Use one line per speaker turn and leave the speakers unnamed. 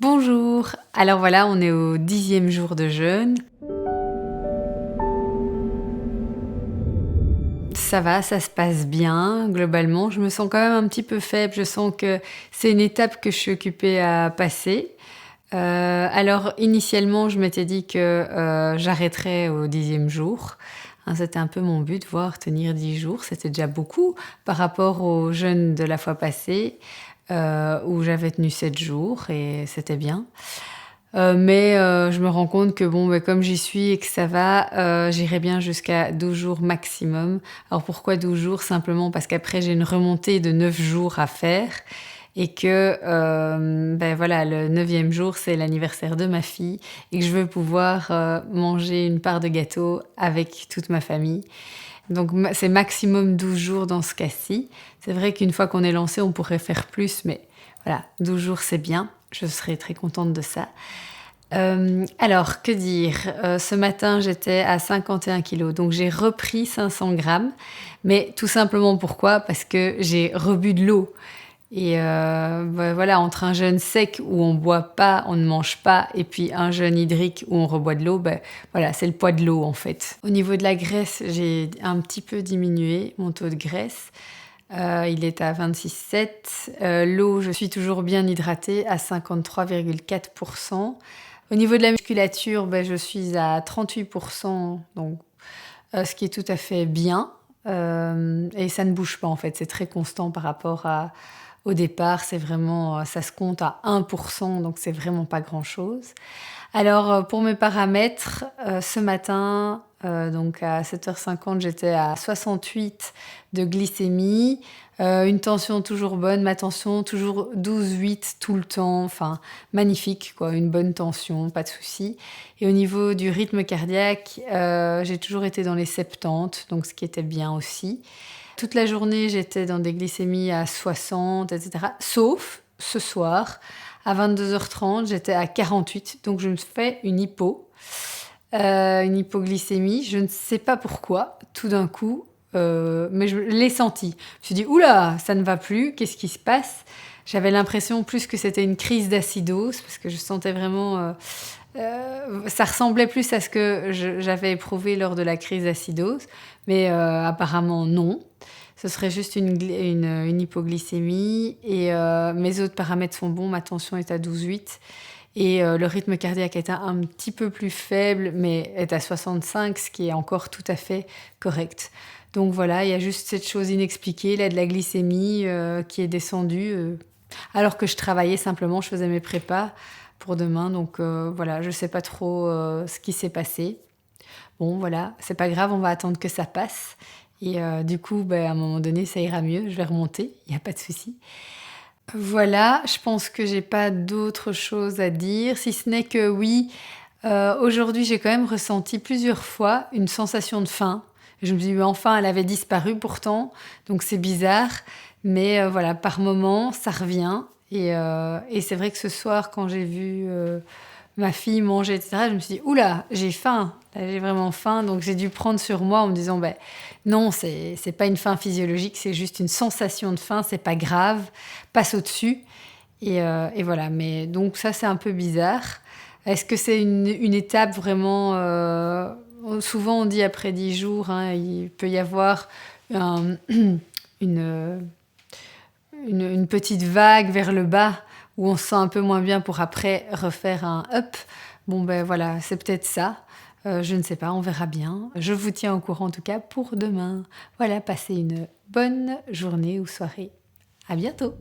Bonjour! Alors voilà, on est au 10e jour de jeûne. Ça va, ça se passe bien, globalement. Je me sens quand même un petit peu faible. Je sens que c'est une étape que je suis occupée à passer. Alors initialement, je m'étais dit que, j'arrêterais au 10e jour. Hein, c'était un peu mon but, voir tenir 10 jours. C'était déjà beaucoup par rapport au jeûne de la fois passée, où j'avais tenu 7 jours et c'était bien. Mais je me rends compte que bon, comme j'y suis et que ça va, j'irai bien jusqu'à 12 jours maximum. Alors pourquoi 12 jours? Simplement parce qu'après j'ai une remontée de 9 jours à faire et que, voilà, le 9e jour, c'est l'anniversaire de ma fille et que je veux pouvoir, manger une part de gâteau avec toute ma famille. Donc c'est maximum 12 jours dans ce cas-ci. C'est vrai qu'une fois qu'on est lancé, on pourrait faire plus, mais voilà, 12 jours, c'est bien. Je serai très contente de ça. Alors que dire? Ce matin, j'étais à 51 kilos, donc j'ai repris 500 grammes, mais tout simplement pourquoi? Parce que j'ai rebu de l'eau et voilà, entre un jeûne sec où on boit pas, on ne mange pas et puis un jeûne hydrique où on reboit de l'eau, voilà, c'est le poids de l'eau en fait. Au niveau de la graisse, j'ai un petit peu diminué mon taux de graisse. Il est à 26,7. L'eau, je suis toujours bien hydratée à 53,4%. Au niveau de la musculature, je suis à 38%, donc ce qui est tout à fait bien. Et ça ne bouge pas en fait, c'est très constant par rapport au départ. C'est vraiment, ça se compte à 1%, donc c'est vraiment pas grand-chose. Alors pour mes paramètres, ce matin, donc à 7h50, j'étais à 68 de glycémie, une tension toujours bonne, ma tension toujours 12,8 tout le temps, enfin magnifique quoi, une bonne tension, pas de souci. Et au niveau du rythme cardiaque, j'ai toujours été dans les 70, donc ce qui était bien aussi. Toute la journée, j'étais dans des glycémies à 60 et cetera, sauf ce soir à 22h30, j'étais à 48, donc je me fais une hypoglycémie. Je ne sais pas pourquoi, tout d'un coup, mais je l'ai senti. Je me suis dit: «Ouh là, ça ne va plus, qu'est-ce qui se passe?» J'avais l'impression plus que c'était une crise d'acidose parce que je sentais vraiment, ça ressemblait plus à ce que j'avais éprouvé lors de la crise d'acidose, mais apparemment non. Ce serait juste une hypoglycémie et mes autres paramètres sont bons. Ma tension est à 12,8 et le rythme cardiaque est un petit peu plus faible, mais est à 65, ce qui est encore tout à fait correct. Donc voilà, il y a juste cette chose inexpliquée, là, de la glycémie qui est descendue, alors que je travaillais simplement, je faisais mes prépas pour demain. Donc voilà, je sais pas trop ce qui s'est passé. Bon voilà, c'est pas grave, on va attendre que ça passe et du coup, à un moment donné, ça ira mieux, je vais remonter, il y a pas de souci. Voilà, je pense que j'ai pas d'autre chose à dire, si ce n'est que oui, aujourd'hui, j'ai quand même ressenti plusieurs fois une sensation de faim. Je me suis dit: «Mais enfin, elle avait disparu pourtant», donc c'est bizarre, mais voilà, par moments, ça revient et c'est vrai que ce soir, quand j'ai vu, ma fille manger et cetera, je me suis dit: «Ouh là, j'ai faim, là j'ai vraiment faim», donc j'ai dû prendre sur moi en me disant: non, c'est pas une faim physiologique, c'est juste une sensation de faim, c'est pas grave, passe au-dessus» et voilà, mais donc ça, c'est un peu bizarre. Est-ce que c'est une étape vraiment, souvent on dit après 10 jours, hein, il peut y avoir un une, une petite vague vers le bas où on se sent un peu moins bien pour après refaire un up. Bon voilà, c'est peut-être ça. Je ne sais pas, on verra bien. Je vous tiens au courant en tout cas pour demain. Voilà, passez une bonne journée ou soirée. À bientôt!